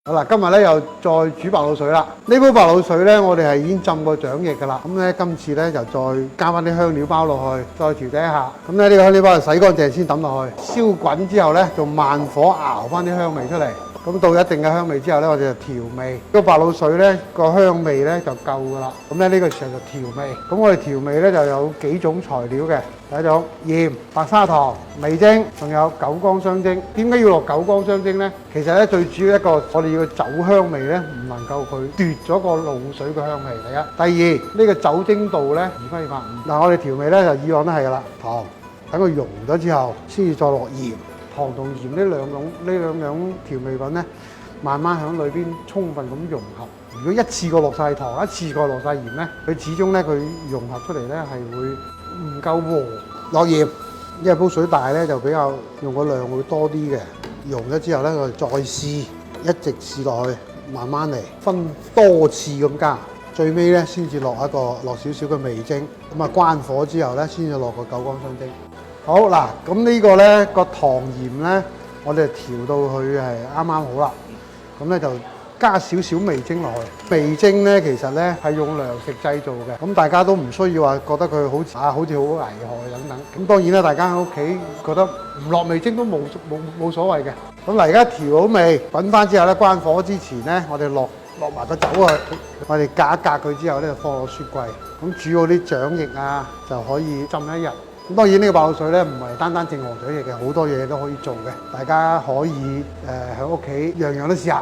好啦，今日咧又再煮白鹵水啦。呢煲白鹵水咧，我哋係已經浸過掌液噶啦。咁咧今次咧就再加翻啲香料包落去，再調底一下。咁咧呢個香料包就洗乾淨先抌落去，燒滾之後咧，就慢火熬翻啲香味出嚟。咁到一定嘅香味之後咧，我哋就調味。個白鹵水咧個香味咧就夠噶啦。咁咧呢個時候就調味。咁我哋調味咧就有幾種材料嘅。第一種鹽、白砂糖、味精，仲有九江雙蒸。點解要落九江雙蒸呢？其實咧最主要一個，我哋要個酒香味咧，唔能夠佢奪咗個鹵水嘅香味。第一，第二呢個酒精度咧2:2:5。嗱，我哋調味咧就以往都係噶啦，糖等佢溶咗之後，先至再落鹽。糖同鹽呢兩種調味品咧，慢慢喺裏邊充分咁融合。如果一次過落晒糖，一次過落晒鹽咧，佢始終咧佢融合出嚟咧係會唔夠和。落鹽，因為煲水大咧就比較用個量會多啲嘅。溶咗之後咧，我哋再試，一直試落去，慢慢嚟，分多次咁加。最尾咧先至落少少嘅味精。咁啊關火之後咧，先至落個九江雙蒸。好嗱，咁呢個咧個糖鹽咧，我哋調到佢係啱啱好啦。咁咧就加少少味精落去。味精咧其實咧係用糧食製造嘅，咁大家都唔需要話覺得佢好似好危害等等。咁當然啦，大家喺屋企覺得唔落味精都冇所謂嘅。咁嗱，而家調好味，滾翻之後咧，關火之前咧，我哋落埋個酒去，我哋隔一隔佢之後咧，就放落雪櫃。咁煮好啲掌液啊，就可以浸一日。咁當然呢個白鹵水咧，唔係單淨鵝掌液嘅，好多嘢都可以做嘅。大家可以喺屋企樣樣都試下。